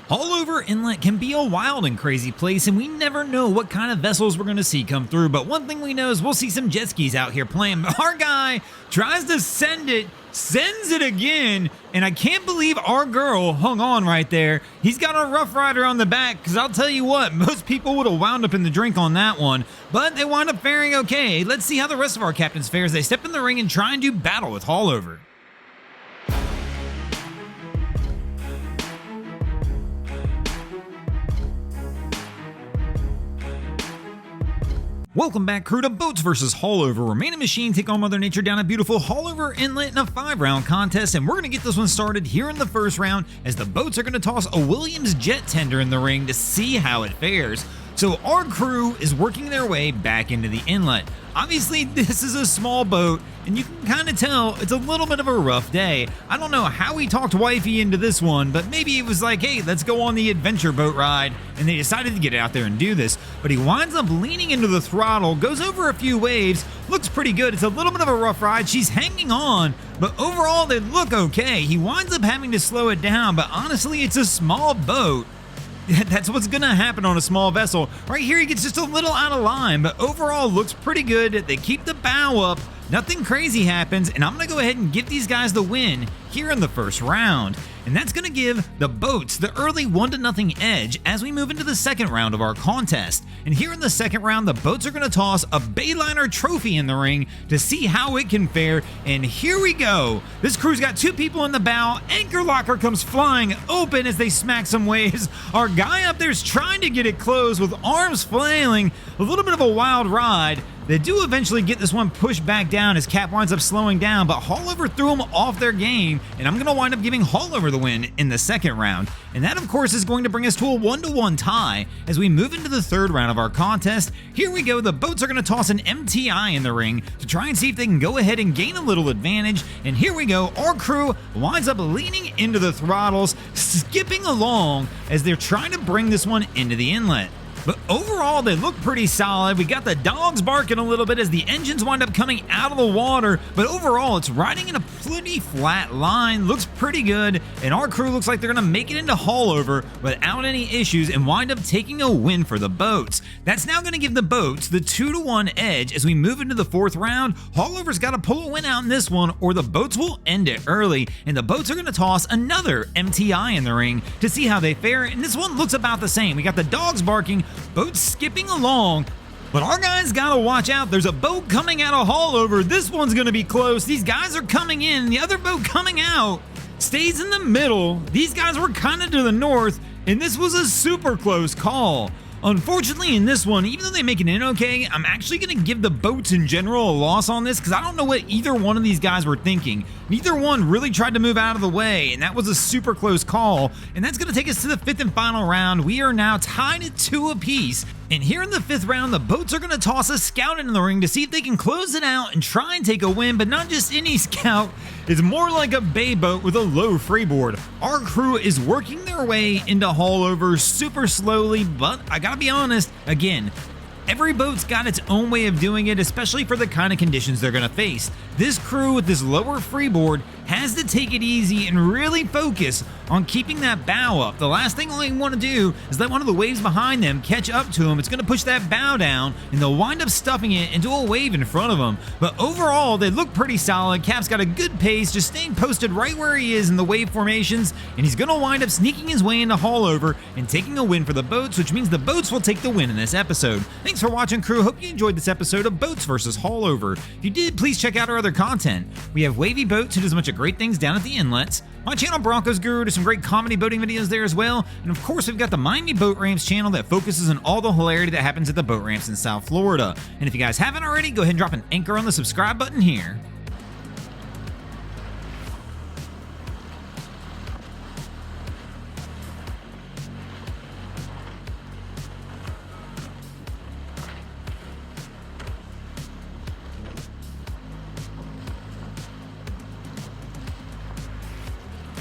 Haulover Inlet can be a wild and crazy place, and we never know what kind of vessels we're going to see come through, but one thing we know is we'll see some jet skis out here playing. But our guy tries to send it, sends it again, and I can't believe our girl hung on right there. He's got a Rough Rider on the back, because I'll tell you what, most people would have wound up in the drink on that one, but they wind up faring okay. Let's see how the rest of our captains fare as they step in the ring and try and do battle with Haulover. Welcome back, crew, to Boats vs. Haulover, where Man and Machine take on Mother Nature down at beautiful Haulover Inlet in a 5-round contest, and we're going to get this one started here in the first round as the boats are going to toss a Williams jet tender in the ring to see how it fares. So our crew is working their way back into the inlet. Obviously, this is a small boat, and you can kind of tell it's a little bit of a rough day. I don't know how he talked Wifey into this one, but maybe it was like, hey, let's go on the adventure boat ride, and they decided to get out there and do this. But he winds up leaning into the throttle, goes over a few waves, looks pretty good. It's a little bit of a rough ride. She's hanging on, but overall, they look okay. He winds up having to slow it down, but honestly, it's a small boat. That's what's going to happen on a small vessel. Right here, he gets just a little out of line, but overall looks pretty good. They keep the bow up. Nothing crazy happens, and I'm going to go ahead and give these guys the win here in the first round. And that's going to give the boats the early 1-0 edge as we move into the second round of our contest. And here in the second round, the boats are going to toss a Bayliner trophy in the ring to see how it can fare. And here we go. This crew's got 2 people in the bow. Anchor locker comes flying open as they smack some waves. Our guy up there's trying to get it closed with arms flailing. A little bit of a wild ride. They do eventually get this one pushed back down as Cap winds up slowing down, but Haulover threw them off their game, and I'm going to wind up giving Haulover the win in the second round. And that, of course, is going to bring us to a 1-1 tie as we move into the third round of our contest. Here we go. The boats are going to toss an MTI in the ring to try and see if they can go ahead and gain a little advantage. And here we go. Our crew winds up leaning into the throttles, skipping along as they're trying to bring this one into the inlet. But overall, they look pretty solid. We got the dogs barking a little bit as the engines wind up coming out of the water. But overall, it's riding in a pretty flat line. Looks pretty good. And our crew looks like they're going to make it into Haulover without any issues and wind up taking a win for the boats. That's now going to give the boats the 2-1 edge as we move into the fourth round. Haulover's got to pull a win out in this one or the boats will end it early. And the boats are going to toss another MTI in the ring to see how they fare. And this one looks about the same. We got the dogs barking, boats skipping along, but our guys gotta watch out. There's a boat coming out of Haulover. This one's gonna be close. These guys are coming in. The other boat coming out stays in the middle. These guys were kind of to the north, and this was a super close call. Unfortunately, in this one, even though they make it in okay, I'm actually going to give the boats in general a loss on this because I don't know what either one of these guys were thinking. Neither one really tried to move out of the way, and that was a super close call. And that's going to take us to the fifth and final round. We are now tied at 2 apiece. And here in the fifth round, the boats are going to toss a scout in the ring to see if they can close it out and try and take a win, but not just any scout. It's more like a bay boat with a low freeboard. Our crew is working their way into Haulover super slowly, but I gotta be honest, again, every boat's got its own way of doing it, especially for the kind of conditions they're gonna face. This crew with this lower freeboard has to take it easy and really focus on keeping that bow up. The last thing they want to do is let one of the waves behind them catch up to them. It's going to push that bow down, and they'll wind up stuffing it into a wave in front of them. But overall, they look pretty solid. Cap's got a good pace, just staying posted right where he is in the wave formations, and he's going to wind up sneaking his way into Haulover and taking a win for the boats, which means the boats will take the win in this episode. Thanks for watching, crew. Hope you enjoyed this episode of Boats vs. Haulover. If you did, please check out our other content. We have Wavy Boats, who does a bunch of great things down at the inlets. My channel, Broncos Guru, does some great comedy boating videos there as well. And of course, we've got the Miami Boat Ramps channel that focuses on all the hilarity that happens at the boat ramps in South Florida. And if you guys haven't already, go ahead and drop an anchor on the subscribe button here.